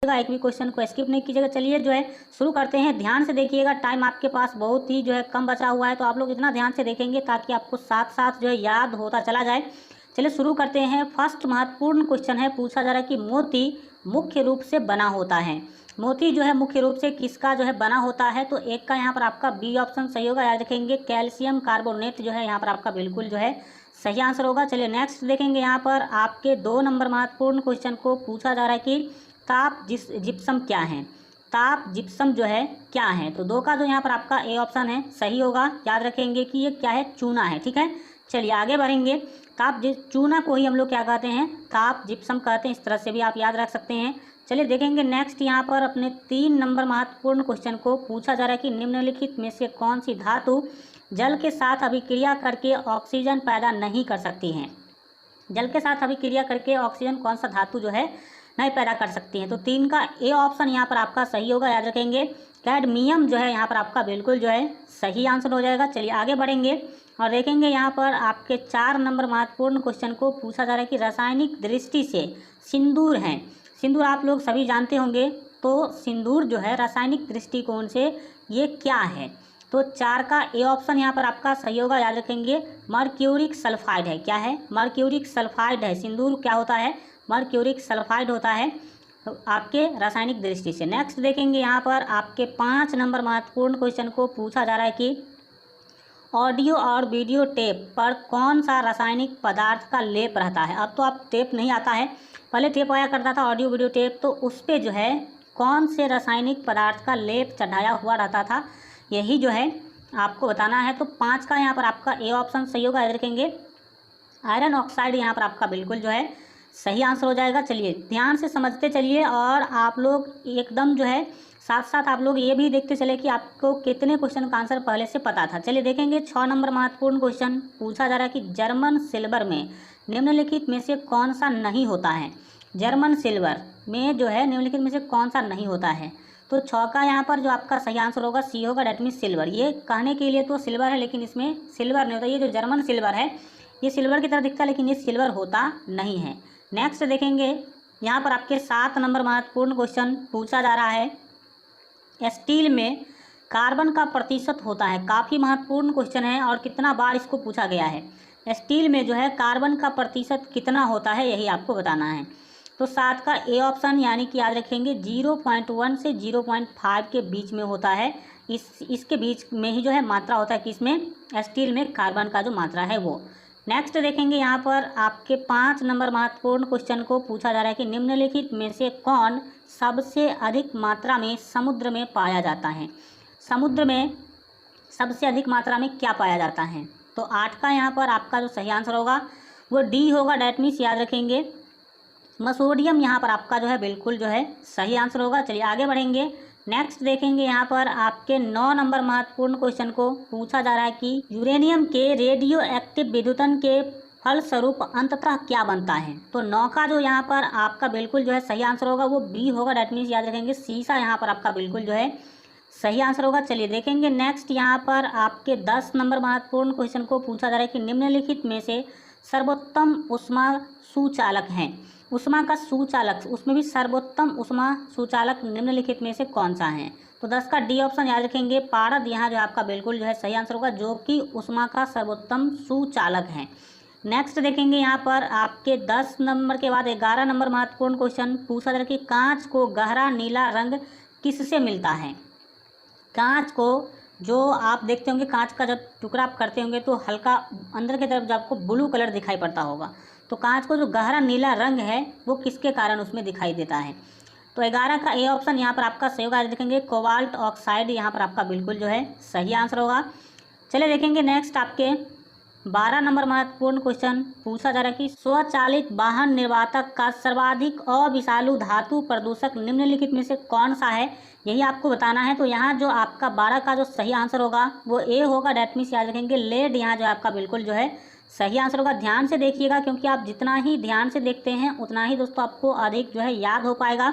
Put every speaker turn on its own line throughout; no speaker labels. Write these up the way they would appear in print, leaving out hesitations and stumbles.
एक भी क्वेश्चन को स्किप नहीं कीजिएगा। चलिए जो है शुरू करते हैं, ध्यान से देखिएगा। टाइम आपके पास बहुत ही जो है कम बचा हुआ है, तो आप लोग इतना ध्यान से देखेंगे ताकि आपको साथ साथ जो है याद होता चला जाए। चलिए शुरू करते हैं। फर्स्ट महत्वपूर्ण क्वेश्चन है, पूछा जा रहा है कि मोती मुख्य रूप से बना होता है। मोती जो है मुख्य रूप से किसका जो है बना होता है? तो एक का यहाँ पर आपका बी ऑप्शन सही होगा, याद रखेंगे। कैल्शियम कार्बोनेट जो है यहाँ पर आपका बिल्कुल जो है सही आंसर होगा। चलिए नेक्स्ट देखेंगे। यहाँ पर आपके 2 नंबर महत्वपूर्ण क्वेश्चन को पूछा जा रहा है कि ताप जिप्सम क्या है? ताप जिप्सम जो है क्या है? तो 2 का जो यहाँ पर आपका ए ऑप्शन है सही होगा। याद रखेंगे कि ये क्या है? चूना है। ठीक है, चलिए आगे बढ़ेंगे। चूना को ही हम लोग क्या कहते हैं? ताप जिप्सम कहते हैं। इस तरह से भी आप याद रख सकते हैं। चलिए देखेंगे नेक्स्ट। यहाँ पर अपने 3 नंबर महत्वपूर्ण क्वेश्चन को पूछा जा रहा है कि निम्नलिखित में से कौन सी धातु जल के साथ अभिक्रिया करके ऑक्सीजन पैदा नहीं कर सकती हैं? जल के साथ अभिक्रिया करके ऑक्सीजन कौन सा धातु जो है नहीं पैदा कर सकती है? तो 3 का ए ऑप्शन यहाँ पर आपका सही होगा। याद रखेंगे कैडमियम जो है यहाँ पर आपका बिल्कुल जो है सही आंसर हो जाएगा। चलिए आगे बढ़ेंगे और देखेंगे यहाँ पर आपके 4 नंबर महत्वपूर्ण क्वेश्चन को पूछा जा रहा है कि रासायनिक दृष्टि से सिंदूर है। सिंदूर आप लोग सभी जानते होंगे, तो सिंदूर जो है रासायनिक दृष्टिकोण से ये क्या है? तो 4 का ए ऑप्शन यहाँ पर आपका सही होगा। याद रखेंगे मर्क्यूरिक सल्फाइड है। क्या है? मर्क्यूरिक सल्फाइड है। सिंदूर क्या होता है? मर्क्यूरिक सल्फाइड होता है तो आपके रासायनिक दृष्टि से। नेक्स्ट देखेंगे यहाँ पर आपके 5 नंबर महत्वपूर्ण क्वेश्चन को पूछा जा रहा है कि ऑडियो और वीडियो टेप पर कौन सा रासायनिक पदार्थ का लेप रहता है? अब तो आप टेप नहीं आता है, पहले टेप आया करता था ऑडियो वीडियो टेप, तो उस पर जो है कौन से रासायनिक पदार्थ का लेप चढ़ाया हुआ रहता था, यही जो है आपको बताना है। तो 5 का यहाँ पर आपका ए ऑप्शन सही होगा। याद रखेंगे आयरन ऑक्साइड यहाँ पर आपका बिल्कुल जो है सही आंसर हो जाएगा। चलिए ध्यान से समझते चलिए और आप लोग एकदम जो है साथ साथ आप लोग ये भी देखते चले कि आपको कितने क्वेश्चन का आंसर पहले से पता था। चलिए देखेंगे 6 नंबर महत्वपूर्ण क्वेश्चन पूछा जा रहा है कि जर्मन सिल्वर में निम्नलिखित में से कौन सा नहीं होता है? जर्मन सिल्वर में जो है निम्नलिखित में से कौन सा नहीं होता है? तो 6 का यहाँ पर जो आपका सही आंसर होगा सी होगा, डेट मीन सिल्वर। ये कहने के लिए तो सिल्वर है लेकिन इसमें सिल्वर नहीं होता। ये जो जर्मन सिल्वर है ये सिल्वर की तरह दिखता है लेकिन ये सिल्वर होता नहीं है। नेक्स्ट देखेंगे यहाँ पर आपके 7 नंबर महत्वपूर्ण क्वेश्चन पूछा जा रहा है, स्टील में कार्बन का प्रतिशत होता है। काफ़ी महत्वपूर्ण क्वेश्चन है और कितना बार इसको पूछा गया है। स्टील में जो है कार्बन का प्रतिशत कितना होता है, यही आपको बताना है। तो 7 का ए ऑप्शन यानी कि याद रखेंगे 0.1 से 0.5 के बीच में होता है। इसके बीच में ही जो है मात्रा होता है, किसमें? स्टील में कार्बन का जो मात्रा है वो। नेक्स्ट देखेंगे यहाँ पर आपके 5 नंबर महत्वपूर्ण क्वेश्चन को पूछा जा रहा है कि निम्नलिखित में से कौन सबसे अधिक मात्रा में समुद्र में पाया जाता है? समुद्र में सबसे अधिक मात्रा में क्या पाया जाता है? तो 8 का यहाँ पर आपका जो सही आंसर होगा वो डी होगा, डेट मीन्स याद रखेंगे सोडियम यहाँ पर आपका जो है बिल्कुल जो है सही आंसर होगा। चलिए आगे बढ़ेंगे। नेक्स्ट देखेंगे यहाँ पर आपके 9 नंबर महत्वपूर्ण क्वेश्चन को पूछा जा रहा है कि यूरेनियम के रेडियो एक्टिव विद्युतन के फलस्वरूप अंततः क्या बनता है? तो 9 का जो यहाँ पर आपका बिल्कुल जो है सही आंसर होगा वो बी होगा, डेट मीन्स याद रखेंगे सीसा यहाँ पर आपका बिल्कुल जो है सही आंसर होगा। चलिए देखेंगे नेक्स्ट यहाँ पर आपके 10 नंबर महत्वपूर्ण क्वेश्चन को पूछा जा रहा है कि निम्नलिखित में से सर्वोत्तम ऊष्मा सुचालक हैं। ऊष्मा का सुचालक, उसमें भी सर्वोत्तम ऊष्मा सुचालक निम्नलिखित में से कौन सा है? तो 10 का डी ऑप्शन याद रखेंगे पारद यहाँ जो आपका बिल्कुल जो है सही आंसर होगा, जो कि ऊष्मा का सर्वोत्तम सुचालक है। नेक्स्ट देखेंगे यहाँ पर आपके 10 नंबर के बाद 11 नंबर महत्वपूर्ण क्वेश्चन पूछा जा रहा है कि कांच को गहरा नीला रंग किससे मिलता है? कांच को जो आप देखते होंगे, कांच का जब टुकड़ा आप करते होंगे तो हल्का अंदर की तरफ जब आपको ब्लू कलर दिखाई पड़ता होगा, तो कांच को जो गहरा नीला रंग है वो किसके कारण उसमें दिखाई देता है? तो 11 का ए ऑप्शन यहाँ पर आपका सही होगा। देखेंगे कोबाल्ट ऑक्साइड यहाँ पर आपका बिल्कुल जो है सही आंसर होगा। चलिए देखेंगे नेक्स्ट आपके 12 नंबर महत्वपूर्ण क्वेश्चन पूछा जा रहा है कि स्वचालित वाहन निर्वातक का सर्वाधिक अविषालु धातु प्रदूषक निम्नलिखित में से कौन सा है, यही आपको बताना है। तो यहाँ जो आपका 12 का जो सही आंसर होगा वो ए होगा, डेट मीन्स याद रखेंगे लेड यहाँ जो आपका बिल्कुल जो है सही आंसर होगा। ध्यान से देखिएगा क्योंकि आप जितना ही ध्यान से देखते हैं उतना ही दोस्तों आपको अधिक जो है याद हो पाएगा।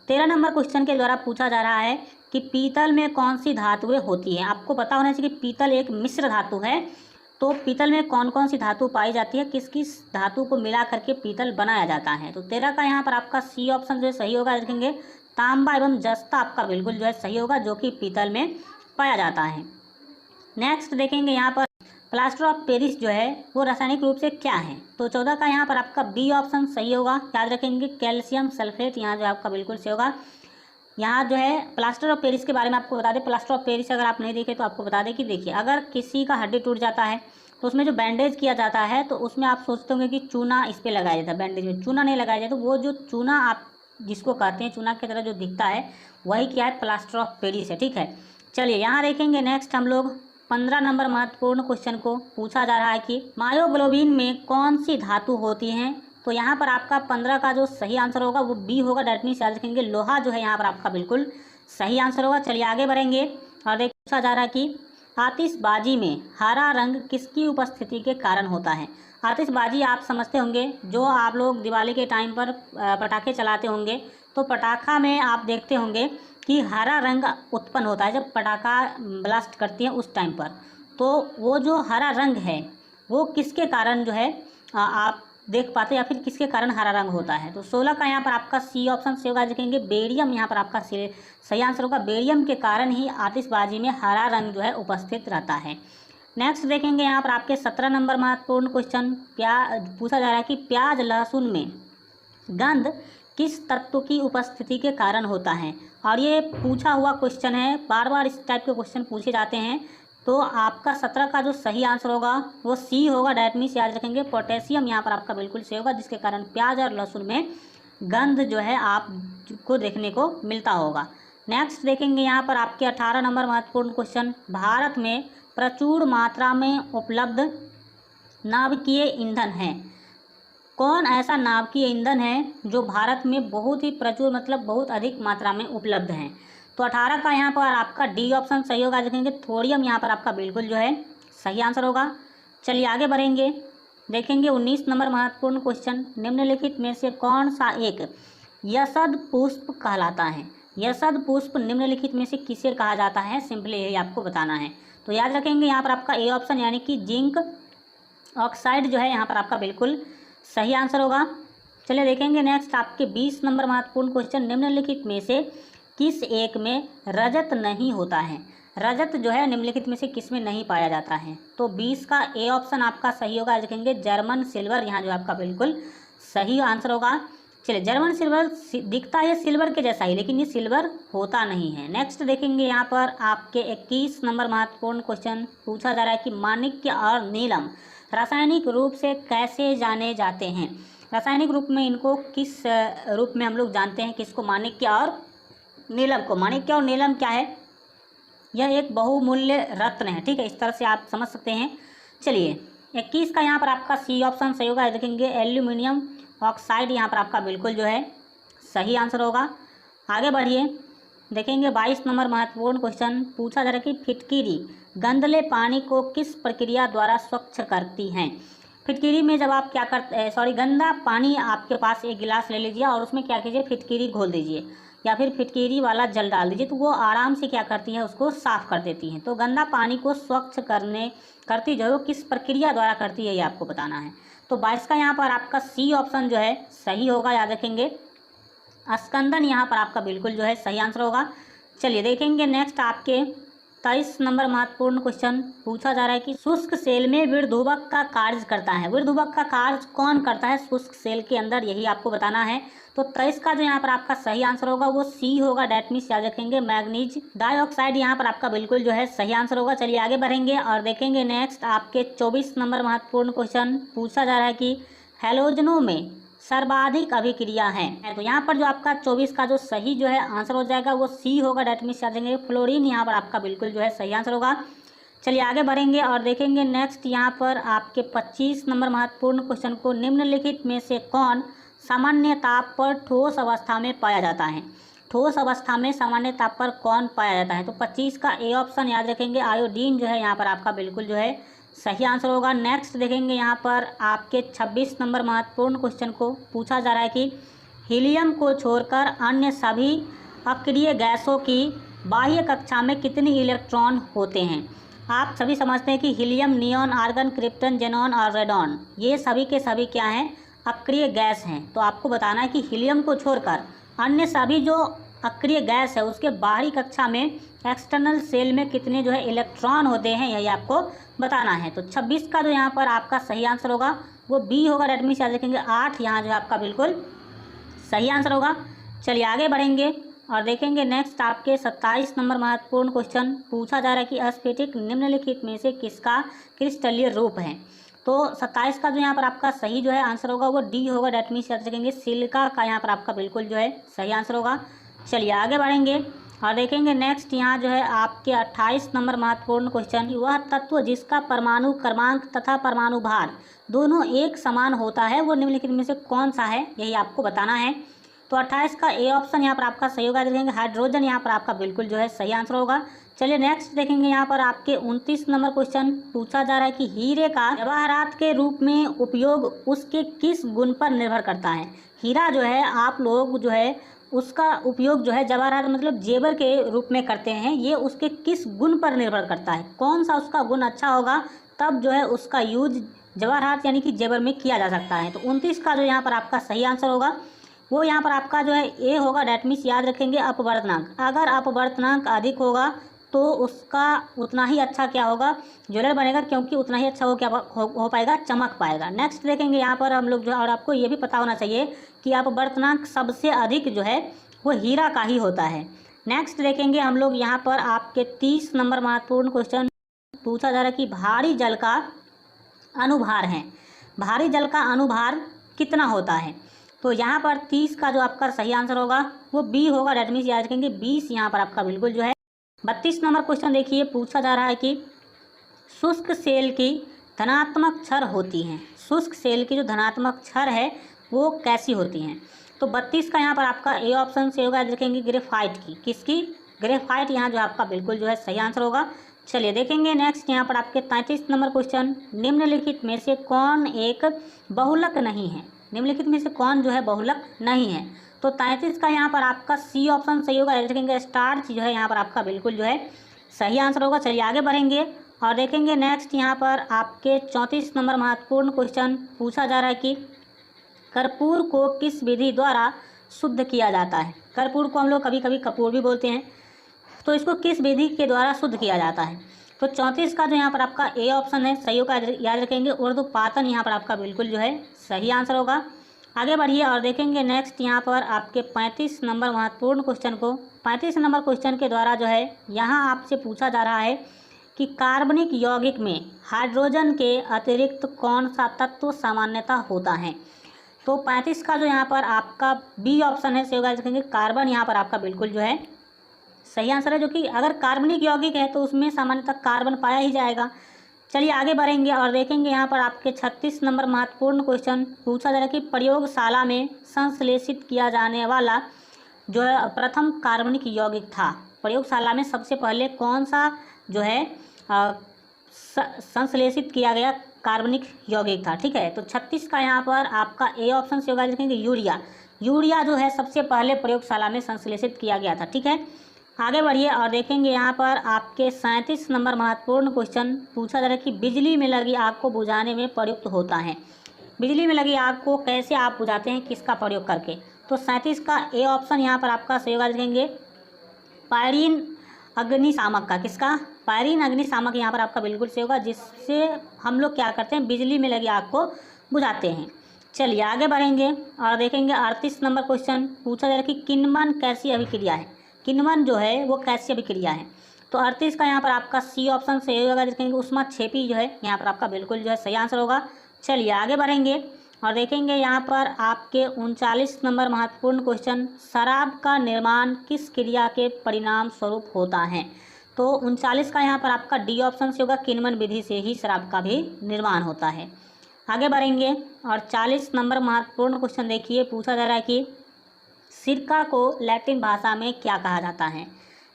13 नंबर क्वेश्चन के द्वारा पूछा जा रहा है कि पीतल में कौन सी धातुएं होती हैं? आपको पता होना चाहिए कि पीतल एक मिश्र धातु है, तो पीतल में कौन कौन सी धातु पाई जाती है, किस किस धातु को मिला करके पीतल बनाया जाता है? तो 13 का यहाँ पर आपका सी ऑप्शन जो है सही होगा। देखेंगे तांबा एवं जस्ता आपका बिल्कुल जो है सही होगा, जो कि पीतल में पाया जाता है। नेक्स्ट देखेंगे यहाँ पर प्लास्टर ऑफ पेरिस जो है वो रासायनिक रूप से क्या है, तो 14 का यहाँ पर आपका बी ऑप्शन सही होगा। याद रखेंगे कैल्शियम सल्फेट यहाँ जो आपका बिल्कुल सही होगा। यहाँ जो है प्लास्टर ऑफ पेरिस के बारे में आपको बता दें, प्लास्टर ऑफ पेरिस अगर आप नहीं देखे तो आपको बता दें कि देखिए अगर किसी का हड्डी टूट जाता है तो उसमें जो बैंडेज किया जाता है तो उसमें आप सोचते होंगे कि चूना इस पर लगाया जाता है, बैंडेज में चूना नहीं लगाया जाता। तो वो जो चूना आप जिसको कहते हैं चूना की तरह जो दिखता है वही क्या है, प्लास्टर ऑफ पेरिस है। ठीक है, चलिए यहाँ देखेंगे नेक्स्ट हम लोग 15 नंबर महत्वपूर्ण क्वेश्चन को पूछा जा रहा है कि मायोग्लोबिन में कौन सी धातु होती हैं, तो यहाँ पर आपका 15 का जो सही आंसर होगा वो बी होगा। डेट मीन्स याद रखेंगे लोहा जो है यहाँ पर आपका बिल्कुल सही आंसर होगा। चलिए आगे बढ़ेंगे और देख पूछा जा रहा है कि आतिशबाजी में हरा रंग किसकी उपस्थिति के कारण होता है। आतिशबाजी आप समझते होंगे, जो आप लोग दिवाली के टाइम पर पटाखे चलाते होंगे तो पटाखा में आप देखते होंगे कि हरा रंग उत्पन्न होता है जब पटाखा ब्लास्ट करती है उस टाइम पर। तो वो जो हरा रंग है वो किसके कारण जो है आप देख पाते हैं, या फिर किसके कारण हरा रंग होता है। तो 16 का यहाँ पर आपका सी ऑप्शन सही होगा। देखेंगे बेरियम यहाँ पर आपका सही आंसर होगा। बेरियम के कारण ही आतिशबाजी में हरा रंग जो है उपस्थित रहता है। नेक्स्ट देखेंगे यहाँ पर आपके 17 नंबर महत्वपूर्ण क्वेश्चन पूछा जा रहा है कि प्याज लहसुन में गंध किस तत्व की उपस्थिति के कारण होता है। और ये पूछा हुआ क्वेश्चन है, बार बार इस टाइप के क्वेश्चन पूछे जाते हैं। तो आपका 17 का जो सही आंसर होगा वो सी होगा। डेट मीन्स याद रखेंगे पोटेशियम यहाँ पर आपका बिल्कुल सही होगा, जिसके कारण प्याज और लहसुन में गंध जो है आपको देखने को मिलता होगा। नेक्स्ट देखेंगे यहाँ पर आपके 18 नंबर महत्वपूर्ण क्वेश्चन, भारत में प्रचुर मात्रा में उपलब्ध नाभिकीय ईंधन है। कौन ऐसा नाभिकीय ईंधन है जो भारत में बहुत ही प्रचुर मतलब बहुत अधिक मात्रा में उपलब्ध है। तो 18 का यहाँ पर आपका डी ऑप्शन सही होगा। देखेंगे थोरियम यहाँ पर आपका बिल्कुल जो है सही आंसर होगा। चलिए आगे बढ़ेंगे, देखेंगे 19 नंबर महत्वपूर्ण क्वेश्चन, निम्नलिखित में से कौन सा एक यशद पुष्प कहलाता है। यशद पुष्प निम्नलिखित में से किसे कहा जाता है, सिंपली यही आपको बताना है। तो याद रखेंगे यहाँ पर आपका ए ऑप्शन यानी कि जिंक ऑक्साइड जो है यहाँ पर आपका बिल्कुल सही आंसर होगा। चलिए देखेंगे नेक्स्ट आपके 20 नंबर महत्वपूर्ण क्वेश्चन, निम्नलिखित में से किस एक में रजत नहीं होता है। रजत जो है निम्नलिखित में से किस में नहीं पाया जाता है। तो 20 का ए ऑप्शन आपका सही होगा। देखेंगे जर्मन सिल्वर यहाँ जो आपका बिल्कुल सही आंसर होगा। चलिए जर्मन सिल्वर दिखता है सिल्वर के जैसा ही, लेकिन ये सिल्वर होता नहीं है। नेक्स्ट देखेंगे यहाँ पर आपके 21 नंबर महत्वपूर्ण क्वेश्चन पूछा जा रहा है कि माणिक्य और नीलम रासायनिक रूप से कैसे जाने जाते हैं। रासायनिक रूप में इनको किस रूप में हम लोग जानते हैं, किसको, माणिक्य और नीलम को। माणिक्य और नीलम क्या है, यह एक बहुमूल्य रत्न है। ठीक है, इस तरह से आप समझ सकते हैं। चलिए 21 का यहाँ पर आपका सी ऑप्शन सही होगा। देखेंगे एल्यूमिनियम ऑक्साइड यहाँ पर आपका बिल्कुल जो है सही आंसर होगा। आगे बढ़िए, देखेंगे 22 नंबर महत्वपूर्ण क्वेश्चन पूछा जा रहा है कि फिटकिरी गंदले पानी को किस प्रक्रिया द्वारा स्वच्छ करती हैं। फिटकिरी में जब आप क्या करते गंदा पानी आपके पास एक गिलास ले लीजिए और उसमें क्या कीजिए, फिटकिरी घोल दीजिए या फिर फिटकिरी वाला जल डाल दीजिए, तो वो आराम से क्या करती है, उसको साफ़ कर देती हैं। तो गंदा पानी को स्वच्छ करती जो है किस प्रक्रिया द्वारा करती है ये आपको बताना है। तो 22 का यहाँ पर आपका सी ऑप्शन जो है सही होगा। याद रखेंगे अस्कंदन यहाँ पर आपका बिल्कुल जो है सही आंसर होगा। चलिए देखेंगे नेक्स्ट आपके 23 नंबर महत्वपूर्ण क्वेश्चन पूछा जा रहा है कि शुष्क सेल में विर्धुवक का कार्य करता है। विर्धुवक का कार्य कौन करता है शुष्क सेल के अंदर, यही आपको बताना है। तो 23 का जो यहाँ पर आपका सही आंसर होगा वो सी होगा। डेट मीन्स याद रखेंगे मैग्नीज डाइऑक्साइड यहाँ पर आपका बिल्कुल जो है सही आंसर होगा। चलिए आगे बढ़ेंगे और देखेंगे नेक्स्ट आपके 24 नंबर महत्वपूर्ण क्वेश्चन पूछा जा रहा है कि हैलोजनों में सर्वाधिक अभिक्रिया है। तो यहाँ पर जो आपका 24 का जो सही जो है आंसर हो जाएगा वो सी होगा। डेट मीन्स याद रखेंगे फ्लोरीन यहाँ पर आपका बिल्कुल जो है सही आंसर होगा। चलिए आगे बढ़ेंगे और देखेंगे नेक्स्ट यहाँ पर आपके 25 नंबर महत्वपूर्ण क्वेश्चन को, निम्नलिखित में से कौन सामान्य ताप पर ठोस अवस्था में पाया जाता है। ठोस अवस्था में सामान्य ताप पर कौन पाया जाता है। तो 25 का ए ऑप्शन याद रखेंगे आयोडीन जो है यहाँ पर आपका बिल्कुल जो है सही आंसर होगा। नेक्स्ट देखेंगे यहाँ पर आपके 26 नंबर महत्वपूर्ण क्वेश्चन को पूछा जा रहा है कि हीलियम को छोड़कर अन्य सभी अक्रिय गैसों की बाह्य कक्षा में कितने इलेक्ट्रॉन होते हैं। आप सभी समझते हैं कि helium, neon, argon, krypton, xenon और रेडॉन ये सभी के सभी क्या हैं, अक्रिय गैस हैं। तो आपको बताना है कि हीलियम को छोड़कर अन्य सभी जो अक्रिय गैस है उसके बाहरी कक्षा में एक्सटर्नल सेल में कितने जो है इलेक्ट्रॉन होते हैं, यही आपको बताना है। तो 26 का जो यहाँ पर आपका सही आंसर होगा वो बी होगा। डेट मीन्स याद रखेंगे 8 यहाँ जो है आपका बिल्कुल सही आंसर होगा। चलिए आगे बढ़ेंगे और देखेंगे नेक्स्ट आपके 27 नंबर महत्वपूर्ण क्वेश्चन पूछा जा रहा है कि स्फटिक निम्नलिखित में से किसका क्रिस्टलीय रूप है। तो 27 का जो यहाँ पर आपका सही जो है आंसर होगा वो डी होगा। डेट मीन्स याद रखेंगे सिलिका का यहाँ पर आपका बिल्कुल जो है सही आंसर होगा। चलिए आगे बढ़ेंगे और देखेंगे नेक्स्ट यहाँ जो है आपके 28 नंबर महत्वपूर्ण क्वेश्चन, वह तत्व जिसका परमाणु क्रमांक तथा परमाणु भार दोनों एक समान होता है वो निम्नलिखित में से कौन सा है, यही आपको बताना है। तो 28 का ए ऑप्शन यहाँ पर आपका सही होगा। देखेंगे हाइड्रोजन यहाँ पर आपका बिल्कुल जो है सही आंसर होगा। चलिए नेक्स्ट देखेंगे यहाँ पर आपके 29 नंबर क्वेश्चन पूछा जा रहा है कि हीरे का जवाहरात के रूप में उपयोग उसके किस गुण पर निर्भर करता है। हीरा जो है आप लोग जो है उसका उपयोग जो है जवाहरात मतलब जेवर के रूप में करते हैं, ये उसके किस गुण पर निर्भर करता है, कौन सा उसका गुण अच्छा होगा तब जो है उसका यूज जवाहरात यानी कि जेवर में किया जा सकता है। तो 29 का जो यहाँ पर आपका सही आंसर होगा वो यहाँ पर आपका जो है ए होगा। डेट मीन्स याद रखेंगे अपवर्तनांक, अगर अपवर्तनांक अधिक होगा तो उसका उतना ही अच्छा क्या होगा ज्वेलर बनेगा, क्योंकि उतना ही अच्छा हो पाएगा, चमक पाएगा। नेक्स्ट देखेंगे यहाँ पर हम लोग जो है, और आपको ये भी पता होना चाहिए कि अपवर्तनांक सबसे अधिक जो है वो हीरा का ही होता है। नेक्स्ट देखेंगे हम लोग यहाँ पर आपके 30 नंबर महत्वपूर्ण क्वेश्चन पूछा जा रहा है कि भारी जल का अनुभार है, भारी जल का अनुभार कितना होता है। तो यहाँ पर 30 का जो आपका सही आंसर होगा वो बी होगा। डेट मीन्स याद रखेंगे 20 यहाँ पर आपका बिल्कुल जो है। 32 नंबर क्वेश्चन देखिए पूछा जा रहा है कि शुष्क सेल की धनात्मक क्षय होती हैं, शुष्क सेल की जो धनात्मक क्षय है वो कैसी होती हैं। तो 32 का यहाँ पर आपका ए ऑप्शन से होगा। देखेंगे ग्रेफाइट की, किसकी, ग्रेफाइट यहाँ जो आपका बिल्कुल जो है सही आंसर होगा। चलिए देखेंगे नेक्स्ट यहाँ पर आपके 33 नंबर क्वेश्चन, निम्नलिखित में से कौन एक बहुलक नहीं है, निम्नलिखित में से कौन जो है बहुलक नहीं है। तो 33 का यहाँ पर आपका सी ऑप्शन सही होगा। देखेंगे स्टार्च जो है यहाँ पर आपका बिल्कुल जो है सही आंसर होगा। चलिए आगे बढ़ेंगे और देखेंगे नेक्स्ट यहाँ पर आपके 34 नंबर महत्वपूर्ण क्वेश्चन पूछा जा रहा है कि कर्पूर को किस विधि द्वारा शुद्ध किया जाता है। कर्पूर को हम लोग कभी कभी कपूर भी बोलते हैं, तो इसको किस विधि के द्वारा शुद्ध किया जाता है। तो 34 का जो यहाँ पर आपका ए ऑप्शन है सही होगा। याद रखेंगे उर्ध्वपातन यहाँ पर आपका बिल्कुल जो है सही आंसर होगा। आगे बढ़िए और देखेंगे नेक्स्ट यहाँ पर आपके 35 नंबर महत्वपूर्ण क्वेश्चन को, 35 नंबर क्वेश्चन के द्वारा जो है यहाँ आपसे पूछा जा रहा है कि कार्बनिक यौगिक में हाइड्रोजन के अतिरिक्त कौन सा तत्व सामान्यतः होता है। तो 35 का जो यहाँ पर आपका बी ऑप्शन है सही होगा। देखेंगे कार्बन यहाँ पर आपका बिल्कुल जो है सही आंसर है, जो कि अगर कार्बनिक यौगिक है तो उसमें सामान्यतः कार्बन पाया ही जाएगा। चलिए आगे बढ़ेंगे और देखेंगे यहाँ पर आपके 36 नंबर महत्वपूर्ण क्वेश्चन पूछा जा रहा है कि प्रयोगशाला में संश्लेषित किया जाने वाला जो है प्रथम कार्बनिक यौगिक था। प्रयोगशाला में सबसे पहले कौन सा जो है संश्लेषित किया गया कार्बनिक यौगिक था। ठीक है, तो 36 का यहाँ पर आपका ए ऑप्शन से होगा। देखेंगे यूरिया, यूरिया जो है सबसे पहले प्रयोगशाला में संश्लेषित किया गया था। ठीक है, आगे बढ़िए और देखेंगे यहाँ पर आपके 37 नंबर महत्वपूर्ण क्वेश्चन पूछा जा रहा है कि बिजली में लगी आग को बुझाने में प्रयुक्त होता है। बिजली में लगी आग को कैसे आप बुझाते हैं, किसका प्रयोग करके। तो 37 का ए ऑप्शन यहाँ पर आपका सही होगा। देखेंगे पायरीन अग्निशामक का, किसका, पायरीन अग्निशामक यहाँ पर आपका बिल्कुल सही होगा, जिससे हम लोग क्या करते हैं बिजली में लगी आग को बुझाते हैं। चलिए आगे बढ़ेंगे और देखेंगे 38 नंबर क्वेश्चन पूछा जा रहा है कि किण्वन कैसी अभिक्रिया है। किण्वन जो है वो कैसी अभिक्रिया है। तो 38 का यहाँ पर आपका सी ऑप्शन सही होगा। देखेंगे ऊष्माक्षेपी जो है यहाँ पर आपका बिल्कुल जो है सही आंसर होगा। चलिए आगे बढ़ेंगे और देखेंगे यहाँ पर आपके 39 नंबर महत्वपूर्ण क्वेश्चन, शराब का निर्माण किस क्रिया के परिणाम स्वरूप होता है। तो 39 का यहाँ पर आपका डी ऑप्शन से होगा, किण्वन विधि से ही शराब का भी निर्माण होता है। आगे बढ़ेंगे और 40 नंबर महत्वपूर्ण क्वेश्चन देखिए पूछा जा रहा है कि सिरका को लैटिन भाषा में क्या कहा जाता है।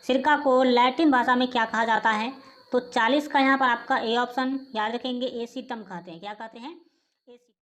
सिरका को लैटिन भाषा में क्या कहा जाता है। तो 40 का यहाँ पर आपका ए ऑप्शन याद रखेंगे एसीटम कहते हैं, क्या कहते हैं, एसीटम।